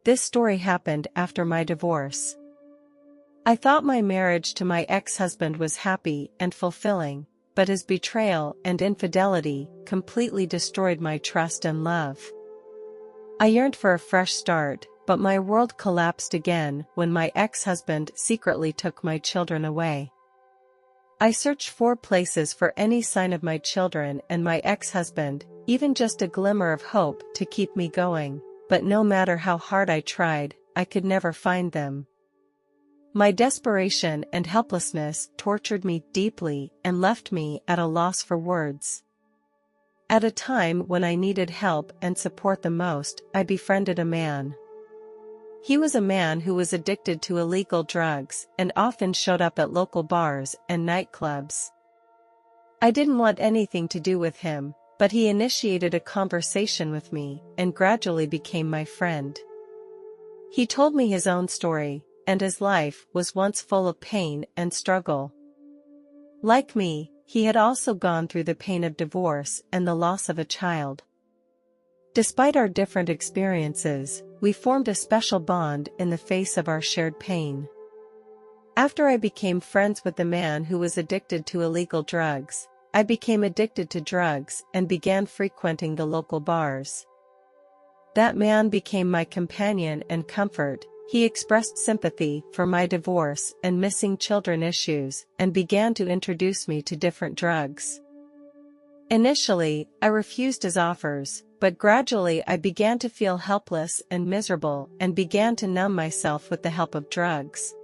This story happened after my divorce. I thought my marriage to my ex-husband was happy and fulfilling, but his betrayal and infidelity completely destroyed my trust and love. I yearned for a fresh start, but my world collapsed again when my ex-husband secretly took my children away. I searched 4 places for any sign of my children and my ex-husband, even just a glimmer of hope to keep me going, but no matter how hard I tried, I could never find them. My desperation and helplessness tortured me deeply and left me at a loss for words. At a time when I needed help and support the most, I befriended a man. He was a man who was addicted to illegal drugs and often showed up at local bars and nightclubs. I didn't want anything to do with him, but he initiated a conversation with me and gradually became my friend. He told me his own story, and his life was once full of pain and struggle. Like me, he had also gone through the pain of divorce and the loss of a child. Despite our different experiences, we formed a special bond in the face of our shared pain. After I became friends with the man who was addicted to illegal drugs, I became addicted to drugs and began frequenting the local bars. That man became my companion and comfort. He expressed sympathy for my divorce and missing children issues and began to introduce me to different drugs. Initially, I refused his offers, but gradually I began to feel helpless and miserable and began to numb myself with the help of drugs.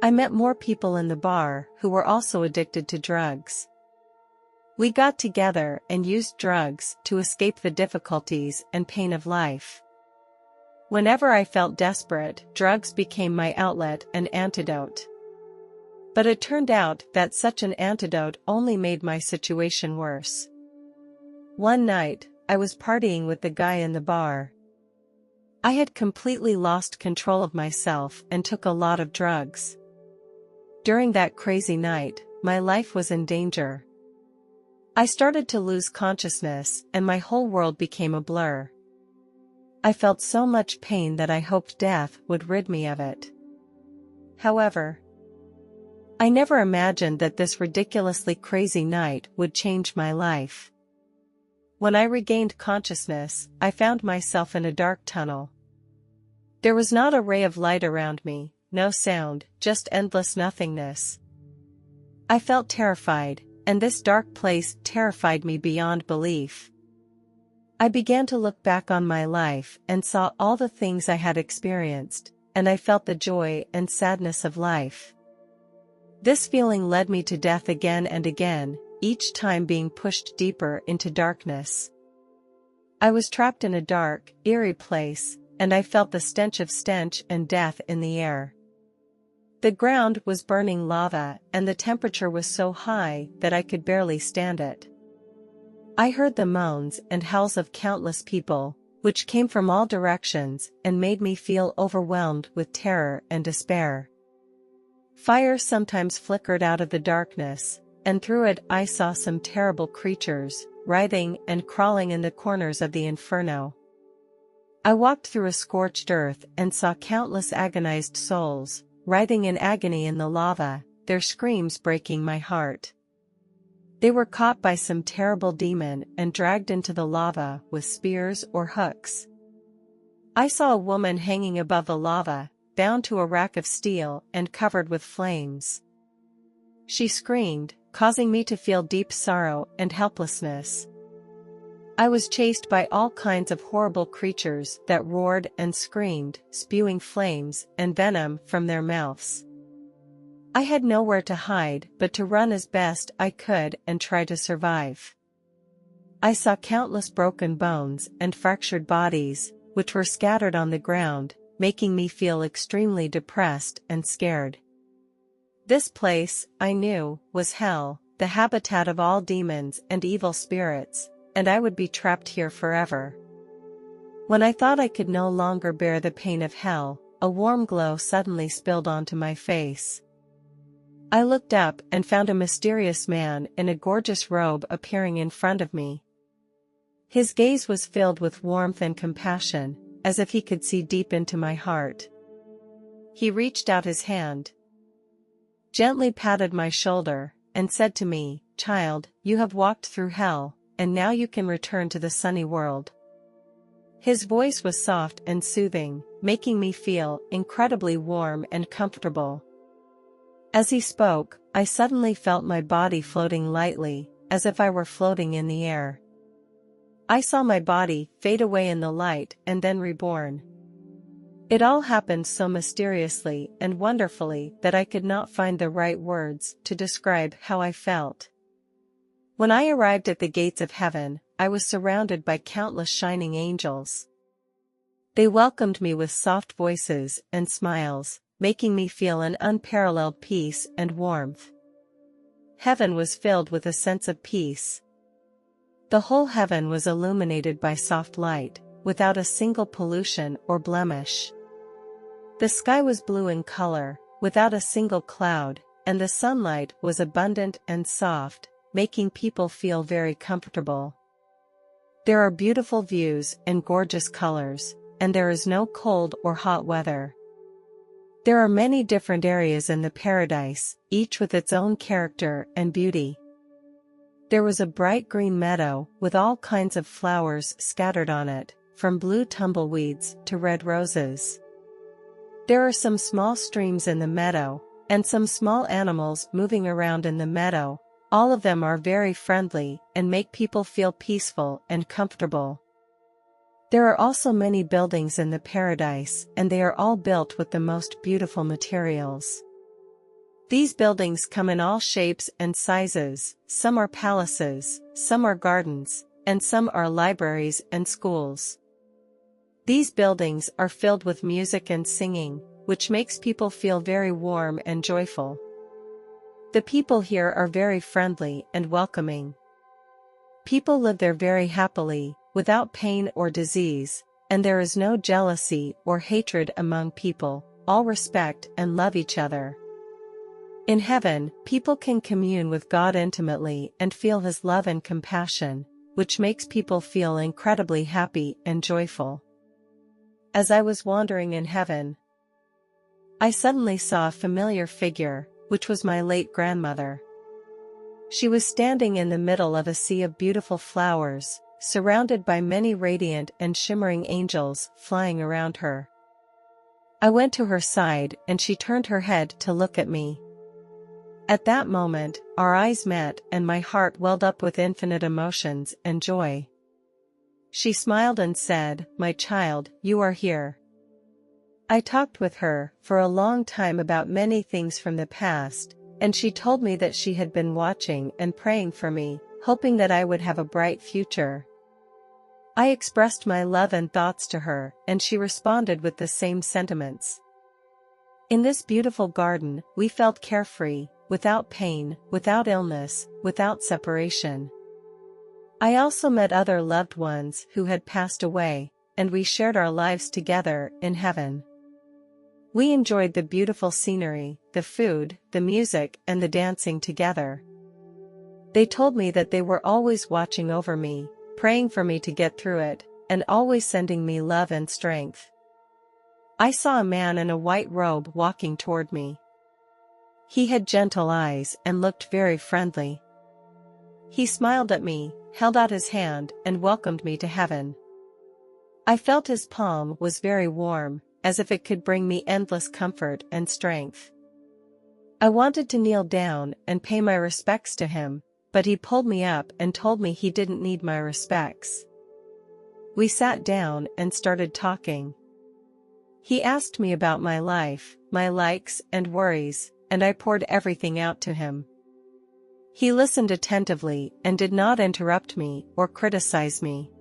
I met more people in the bar who were also addicted to drugs. We got together and used drugs to escape the difficulties and pain of life. Whenever I felt desperate, drugs became my outlet and antidote. But it turned out that such an antidote only made my situation worse. One night, I was partying with the guy in the bar. I had completely lost control of myself and took a lot of drugs. During that crazy night, my life was in danger. I started to lose consciousness and my whole world became a blur. I felt so much pain that I hoped death would rid me of it. However, I never imagined that this ridiculously crazy night would change my life. When I regained consciousness, I found myself in a dark tunnel. There was not a ray of light around me, no sound, just endless nothingness. I felt terrified, and this dark place terrified me beyond belief. I began to look back on my life and saw all the things I had experienced, and I felt the joy and sadness of life. This feeling led me to death again and again, each time being pushed deeper into darkness. I was trapped in a dark, eerie place, and I felt the stench and death in the air. The ground was burning lava, and the temperature was so high that I could barely stand it. I heard the moans and howls of countless people, which came from all directions and made me feel overwhelmed with terror and despair. Fire sometimes flickered out of the darkness, and through it I saw some terrible creatures, writhing and crawling in the corners of the inferno. I walked through a scorched earth and saw countless agonized souls, writhing in agony in the lava, their screams breaking my heart. They were caught by some terrible demon and dragged into the lava with spears or hooks. I saw a woman hanging above the lava, bound to a rack of steel and covered with flames. She screamed, causing me to feel deep sorrow and helplessness. I was chased by all kinds of horrible creatures that roared and screamed, spewing flames and venom from their mouths. I had nowhere to hide but to run as best I could and try to survive. I saw countless broken bones and fractured bodies, which were scattered on the ground, making me feel extremely depressed and scared. This place, I knew, was hell, the habitat of all demons and evil spirits, and I would be trapped here forever. When I thought I could no longer bear the pain of hell, a warm glow suddenly spilled onto my face. I looked up and found a mysterious man in a gorgeous robe appearing in front of me. His gaze was filled with warmth and compassion, as if he could see deep into my heart. He reached out his hand, gently patted my shoulder, and said to me, "Child, you have walked through hell, and now you can return to the sunny world." His voice was soft and soothing, making me feel incredibly warm and comfortable. As he spoke, I suddenly felt my body floating lightly, as if I were floating in the air. I saw my body fade away in the light and then reborn. It all happened so mysteriously and wonderfully that I could not find the right words to describe how I felt. When I arrived at the gates of heaven, I was surrounded by countless shining angels. They welcomed me with soft voices and smiles, making me feel an unparalleled peace and warmth. Heaven was filled with a sense of peace. The whole heaven was illuminated by soft light, without a single pollution or blemish. The sky was blue in color, without a single cloud, and the sunlight was abundant and soft, making people feel very comfortable. There are beautiful views and gorgeous colors, and there is no cold or hot weather. There are many different areas in the paradise, each with its own character and beauty. There was a bright green meadow with all kinds of flowers scattered on it, from blue tumbleweeds to red roses. There are some small streams in the meadow, and some small animals moving around in the meadow. All of them are very friendly and make people feel peaceful and comfortable. There are also many buildings in the paradise, and they are all built with the most beautiful materials. These buildings come in all shapes and sizes. Some are palaces, some are gardens, and some are libraries and schools. These buildings are filled with music and singing, which makes people feel very warm and joyful. The people here are very friendly and welcoming. People live there very happily, without pain or disease, and there is no jealousy or hatred among people. All respect and love each other. In heaven, people can commune with God intimately and feel His love and compassion, which makes people feel incredibly happy and joyful. As I was wandering in heaven, I suddenly saw a familiar figure, which was my late grandmother. She was standing in the middle of a sea of beautiful flowers, surrounded by many radiant and shimmering angels flying around her. I went to her side and she turned her head to look at me. At that moment, our eyes met and my heart welled up with infinite emotions and joy. She smiled and said, "My child, you are here." I talked with her for a long time about many things from the past, and she told me that she had been watching and praying for me, hoping that I would have a bright future. I expressed my love and thoughts to her, and she responded with the same sentiments. In this beautiful garden, we felt carefree, without pain, without illness, without separation. I also met other loved ones who had passed away, and we shared our lives together in heaven. We enjoyed the beautiful scenery, the food, the music, and the dancing together. They told me that they were always watching over me, praying for me to get through it, and always sending me love and strength. I saw a man in a white robe walking toward me. He had gentle eyes and looked very friendly. He smiled at me, held out his hand, and welcomed me to heaven. I felt his palm was very warm, as if it could bring me endless comfort and strength. I wanted to kneel down and pay my respects to him, but he pulled me up and told me he didn't need my respects. We sat down and started talking. He asked me about my life, my likes and worries, and I poured everything out to him. He listened attentively and did not interrupt me or criticize me.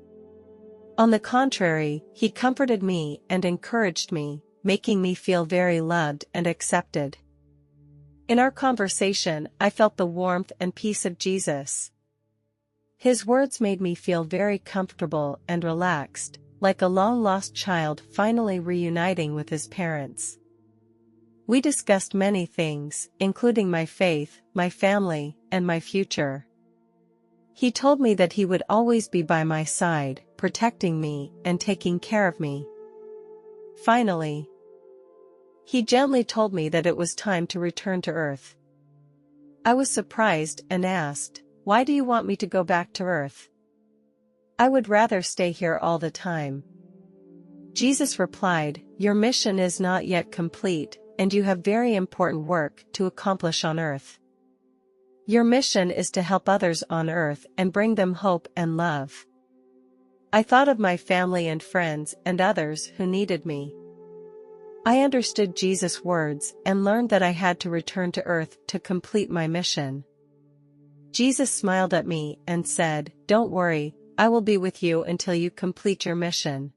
On the contrary, he comforted me and encouraged me, making me feel very loved and accepted. In our conversation, I felt the warmth and peace of Jesus. His words made me feel very comfortable and relaxed, like a long-lost child finally reuniting with his parents. We discussed many things, including my faith, my family, and my future. He told me that he would always be by my side, protecting me and taking care of me. Finally, he gently told me that it was time to return to Earth. I was surprised and asked, "Why do you want me to go back to Earth? I would rather stay here all the time." Jesus replied, "Your mission is not yet complete, and you have very important work to accomplish on Earth. Your mission is to help others on Earth and bring them hope and love." I thought of my family and friends and others who needed me. I understood Jesus' words and learned that I had to return to Earth to complete my mission. Jesus smiled at me and said, "Don't worry, I will be with you until you complete your mission."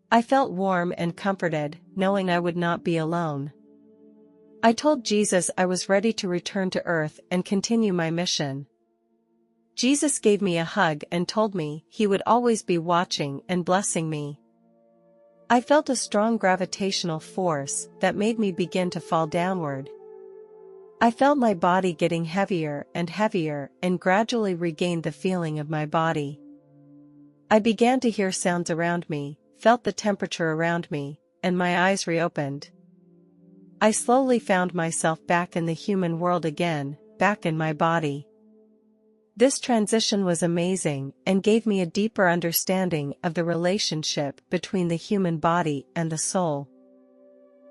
I felt warm and comforted, knowing I would not be alone. I told Jesus I was ready to return to Earth and continue my mission. Jesus gave me a hug and told me he would always be watching and blessing me. I felt a strong gravitational force that made me begin to fall downward. I felt my body getting heavier and gradually regained the feeling of my body. I began to hear sounds around me, felt the temperature around me, and my eyes reopened. I slowly found myself back in the human world again, back in my body. This transition was amazing and gave me a deeper understanding of the relationship between the human body and the soul.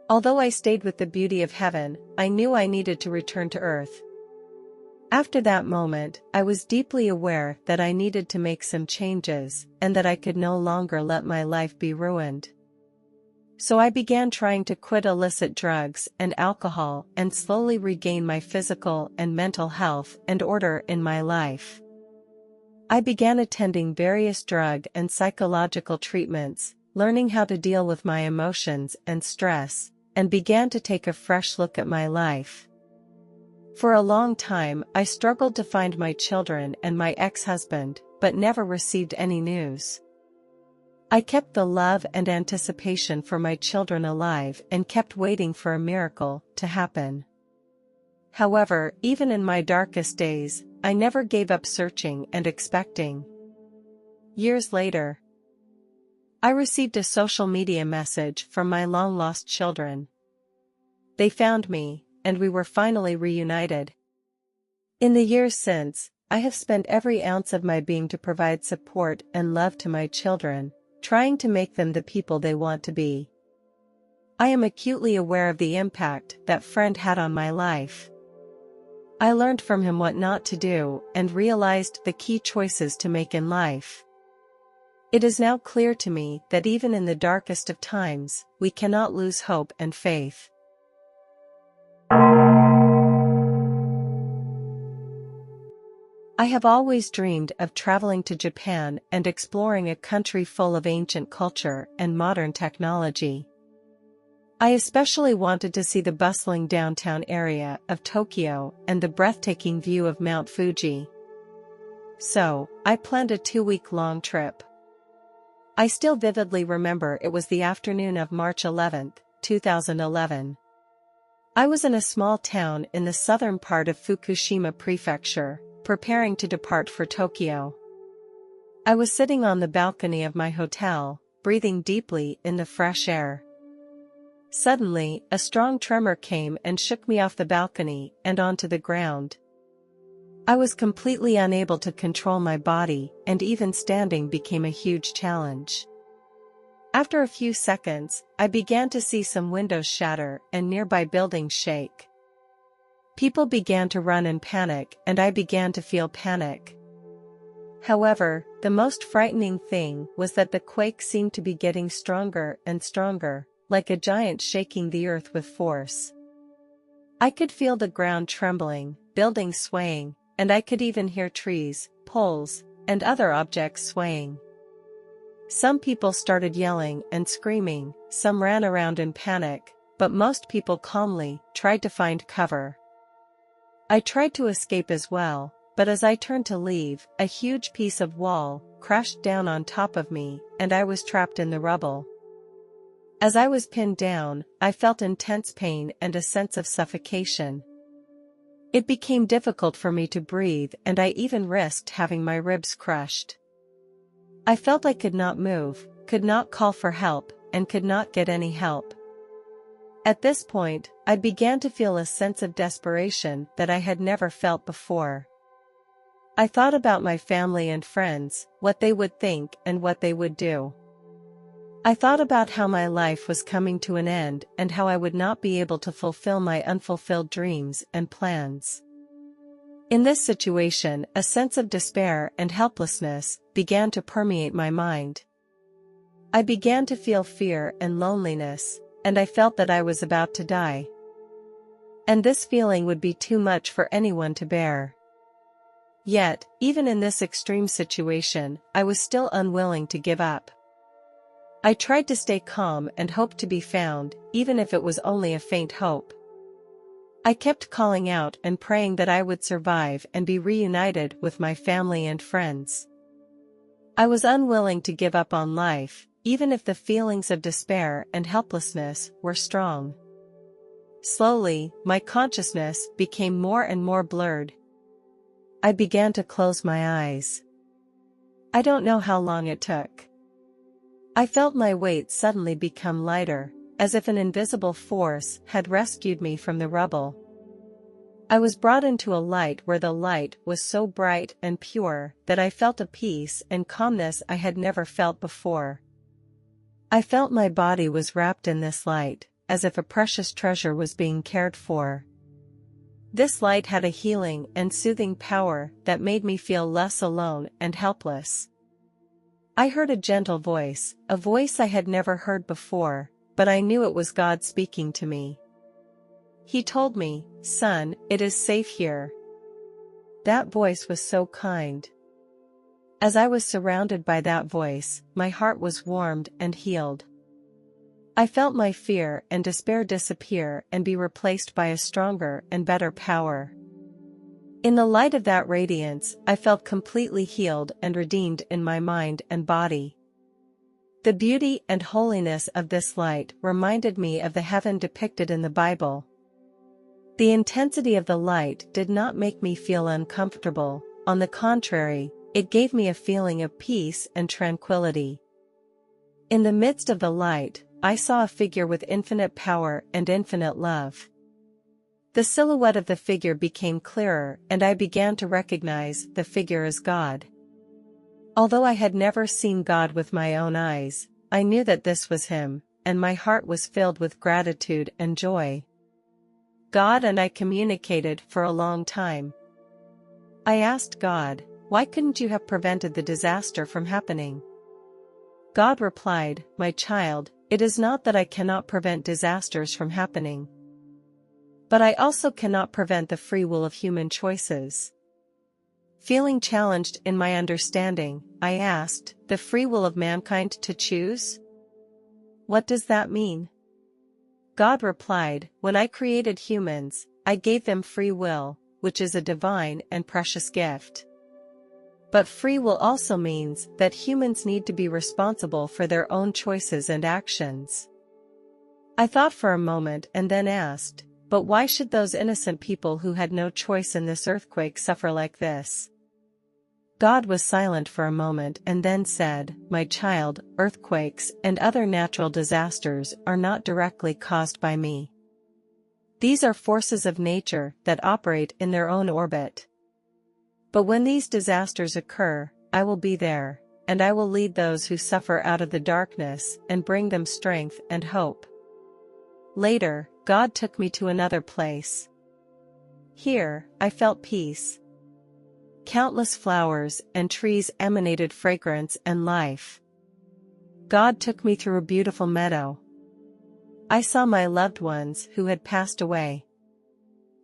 Although I stayed with the beauty of heaven, I knew I needed to return to Earth. After that moment, I was deeply aware that I needed to make some changes and that I could no longer let my life be ruined. So I began trying to quit illicit drugs and alcohol and slowly regain my physical and mental health and order in my life. I began attending various drug and psychological treatments, learning how to deal with my emotions and stress, and began to take a fresh look at my life. For a long time, I struggled to find my children and my ex-husband, but never received any news. I kept the love and anticipation for my children alive and kept waiting for a miracle to happen. However, even in my darkest days, I never gave up searching and expecting. Years later, I received a social media message from my long-lost children. They found me, and we were finally reunited. In the years since, I have spent every ounce of my being to provide support and love to my children, trying to make them the people they want to be. I am acutely aware of the impact that friend had on my life. I learned from him what not to do and realized the key choices to make in life. It is now clear to me that even in the darkest of times, we cannot lose hope and faith. I have always dreamed of traveling to Japan and exploring a country full of ancient culture and modern technology. I especially wanted to see the bustling downtown area of Tokyo and the breathtaking view of Mount Fuji. So, I planned a 2-week-long trip. I still vividly remember it was the afternoon of March 11, 2011. I was in a small town in the southern part of Fukushima Prefecture, preparing to depart for Tokyo. I was sitting on the balcony of my hotel, breathing deeply in the fresh air. Suddenly, a strong tremor came and shook me off the balcony and onto the ground. I was completely unable to control my body, and even standing became a huge challenge. After a few seconds, I began to see some windows shatter and nearby buildings shake. People began to run in panic, and I began to feel panic. However, the most frightening thing was that the quake seemed to be getting stronger and stronger, like a giant shaking the earth with force. I could feel the ground trembling, buildings swaying, and I could even hear trees, poles, and other objects swaying. Some people started yelling and screaming, some ran around in panic, but most people calmly tried to find cover. I tried to escape as well, but as I turned to leave, a huge piece of wall crashed down on top of me, and I was trapped in the rubble. As I was pinned down, I felt intense pain and a sense of suffocation. It became difficult for me to breathe, and I even risked having my ribs crushed. I felt I could not move, could not call for help, and could not get any help. At this point, I began to feel a sense of desperation that I had never felt before. I thought about my family and friends, what they would think and what they would do. I thought about how my life was coming to an end and how I would not be able to fulfill my unfulfilled dreams and plans. In this situation, a sense of despair and helplessness began to permeate my mind. I began to feel fear and loneliness, and I felt that I was about to die. And this feeling would be too much for anyone to bear. Yet, even in this extreme situation, I was still unwilling to give up. I tried to stay calm and hope to be found, even if it was only a faint hope. I kept calling out and praying that I would survive and be reunited with my family and friends. I was unwilling to give up on life, even if the feelings of despair and helplessness were strong. Slowly, my consciousness became more and more blurred. I began to close my eyes. I don't know how long it took. I felt my weight suddenly become lighter, as if an invisible force had rescued me from the rubble. I was brought into a light where the light was so bright and pure that I felt a peace and calmness I had never felt before. I felt my body was wrapped in this light, as if a precious treasure was being cared for. This light had a healing and soothing power that made me feel less alone and helpless. I heard a gentle voice, a voice I had never heard before, but I knew it was God speaking to me. He told me, "Son, it is safe here." That voice was so kind. As I was surrounded by that voice, my heart was warmed and healed. I felt my fear and despair disappear and be replaced by a stronger and better power. In the light of that radiance, I felt completely healed and redeemed in my mind and body. The beauty and holiness of this light reminded me of the heaven depicted in the Bible. The intensity of the light did not make me feel uncomfortable, on the contrary, it gave me a feeling of peace and tranquility. In the midst of the light, I saw a figure with infinite power and infinite love. The silhouette of the figure became clearer and I began to recognize the figure as God. Although I had never seen God with my own eyes, I knew that this was Him, and my heart was filled with gratitude and joy. God and I communicated for a long time. I asked God, "Why couldn't you have prevented the disaster from happening?" God replied, "My child, it is not that I cannot prevent disasters from happening. But I also cannot prevent the free will of human choices." Feeling challenged in my understanding, I asked, "The free will of mankind to choose? What does that mean?" God replied, "When I created humans, I gave them free will, which is a divine and precious gift. But free will also means that humans need to be responsible for their own choices and actions." I thought for a moment and then asked, "But why should those innocent people who had no choice in this earthquake suffer like this?" God was silent for a moment and then said, "My child, earthquakes and other natural disasters are not directly caused by me. These are forces of nature that operate in their own orbit. But when these disasters occur, I will be there, and I will lead those who suffer out of the darkness and bring them strength and hope." Later, God took me to another place. Here, I felt peace. Countless flowers and trees emanated fragrance and life. God took me through a beautiful meadow. I saw my loved ones who had passed away.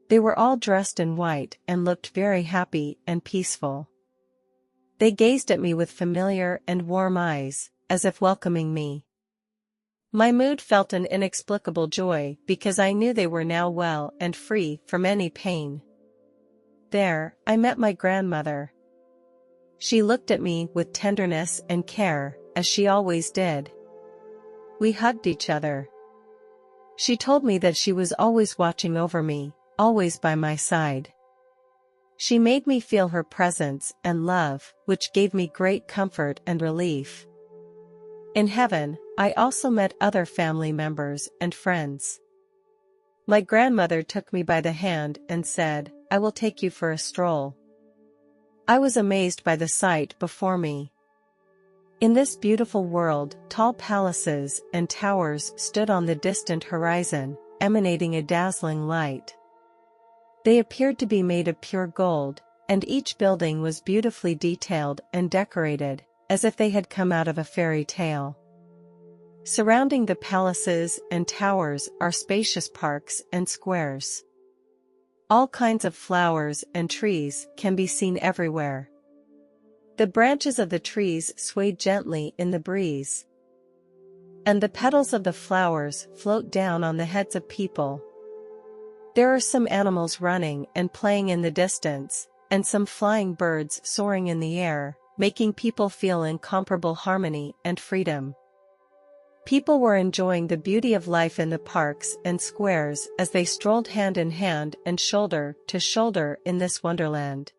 They were all dressed in white and looked very happy and peaceful. They gazed at me with familiar and warm eyes, as if welcoming me. My mood felt an inexplicable joy because I knew they were now well and free from any pain. There, I met my grandmother. She looked at me with tenderness and care, as she always did. We hugged each other. She told me that she was always watching over me, always by my side. She made me feel her presence and love, which gave me great comfort and relief. In heaven, I also met other family members and friends. My grandmother took me by the hand and said, "I will take you for a stroll." I was amazed by the sight before me. In this beautiful world, tall palaces and towers stood on the distant horizon, emanating a dazzling light. They appeared to be made of pure gold, and each building was beautifully detailed and decorated, as if they had come out of a fairy tale. Surrounding the palaces and towers are spacious parks and squares. All kinds of flowers and trees can be seen everywhere. The branches of the trees swayed gently in the breeze, and the petals of the flowers float down on the heads of people. There are some animals running and playing in the distance, and some flying birds soaring in the air, making people feel incomparable harmony and freedom. People were enjoying the beauty of life in the parks and squares as they strolled hand in hand and shoulder to shoulder in this wonderland.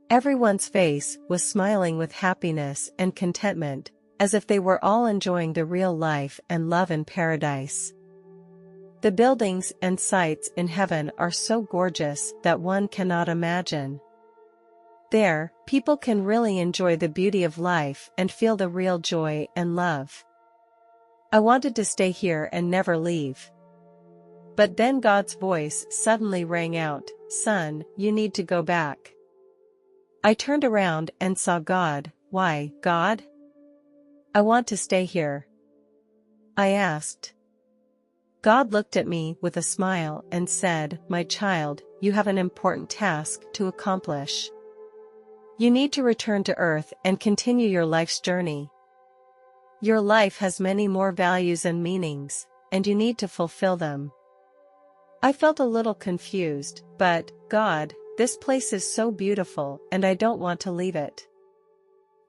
Everyone's face was smiling with happiness and contentment, as if they were all enjoying the real life and love in paradise. The buildings and sights in heaven are so gorgeous that one cannot imagine. There, people can really enjoy the beauty of life and feel the real joy and love. I wanted to stay here and never leave. But then God's voice suddenly rang out, "Son, you need to go back." I turned around and saw God. "Why, God? I want to stay here," I asked. God looked at me with a smile and said, "My child, you have an important task to accomplish. You need to return to Earth and continue your life's journey. Your life has many more values and meanings, and you need to fulfill them." I felt a little confused, but, "God, this place is so beautiful and I don't want to leave it."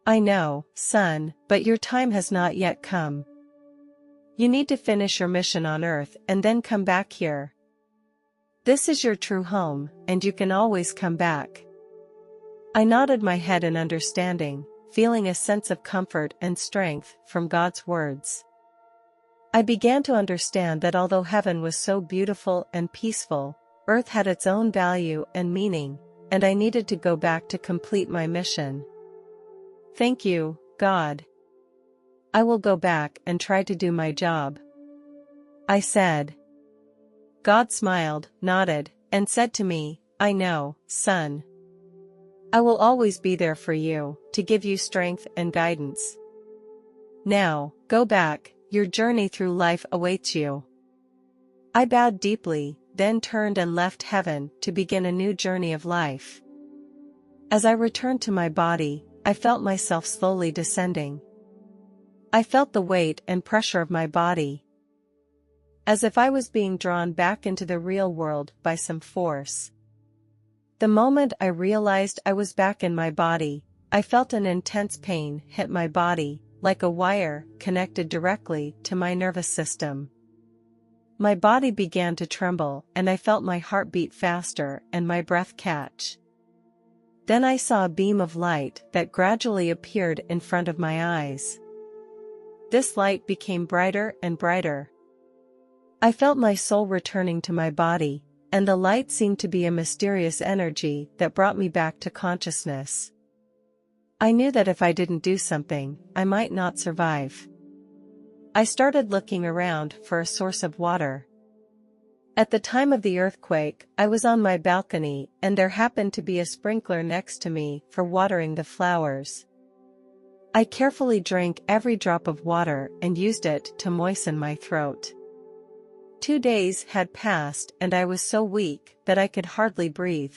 "I know, son, but your time has not yet come. You need to finish your mission on Earth and then come back here. This is your true home, and you can always come back." I nodded my head in understanding, feeling a sense of comfort and strength from God's words. I began to understand that although heaven was so beautiful and peaceful, Earth had its own value and meaning, and I needed to go back to complete my mission. "Thank you, God. I will go back and try to do my job," I said. God smiled, nodded, and said to me, "I know, son. I will always be there for you, to give you strength and guidance. Now, go back, your journey through life awaits you." I bowed deeply, then turned and left heaven to begin a new journey of life. As I returned to my body, I felt myself slowly descending. I felt the weight and pressure of my body, as if I was being drawn back into the real world by some force. The moment I realized I was back in my body, I felt an intense pain hit my body, like a wire connected directly to my nervous system. My body began to tremble and I felt my heart beat faster and my breath catch. Then I saw a beam of light that gradually appeared in front of my eyes. This light became brighter and brighter. I felt my soul returning to my body, and the light seemed to be a mysterious energy that brought me back to consciousness. I knew that if I didn't do something, I might not survive. I started looking around for a source of water. At the time of the earthquake, I was on my balcony and there happened to be a sprinkler next to me for watering the flowers. I carefully drank every drop of water and used it to moisten my throat. 2 days had passed and I was so weak that I could hardly breathe.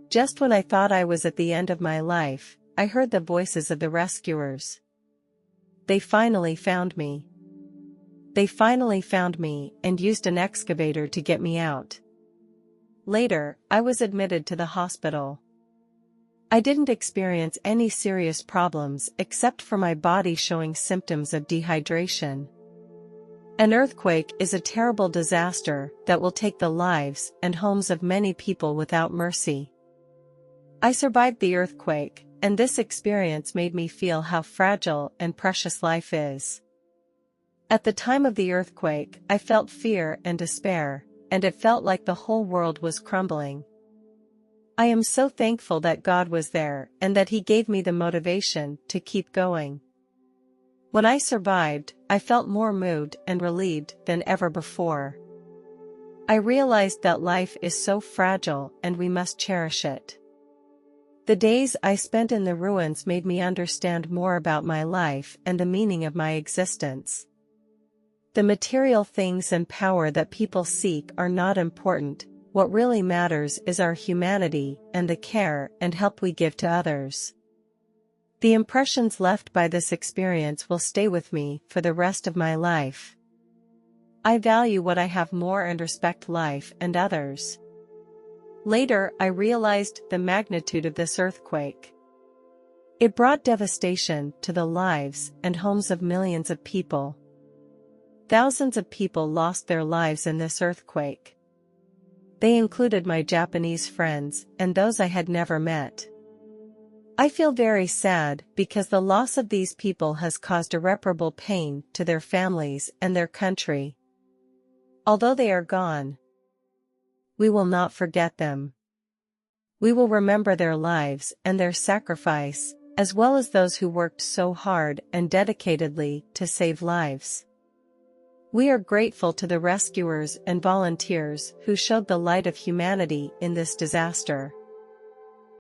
Just when I thought I was at the end of my life, I heard the voices of the rescuers. They finally found me. They finally found me and used an excavator to get me out. Later, I was admitted to the hospital. I didn't experience any serious problems except for my body showing symptoms of dehydration. An earthquake is a terrible disaster that will take the lives and homes of many people without mercy. I survived the earthquake, and this experience made me feel how fragile and precious life is. At the time of the earthquake, I felt fear and despair, and it felt like the whole world was crumbling. I am so thankful that God was there and that He gave me the motivation to keep going. When I survived, I felt more moved and relieved than ever before. I realized that life is so fragile and we must cherish it. The days I spent in the ruins made me understand more about my life and the meaning of my existence. The material things and power that people seek are not important. What really matters is our humanity and the care and help we give to others. The impressions left by this experience will stay with me for the rest of my life. I value what I have more and respect life and others. Later, I realized the magnitude of this earthquake. It brought devastation to the lives and homes of millions of people. Thousands of people lost their lives in this earthquake. They included my Japanese friends and those I had never met. I feel very sad because the loss of these people has caused irreparable pain to their families and their country. Although they are gone, we will not forget them. We will remember their lives and their sacrifice, as well as those who worked so hard and dedicatedly to save lives. We are grateful to the rescuers and volunteers who showed the light of humanity in this disaster.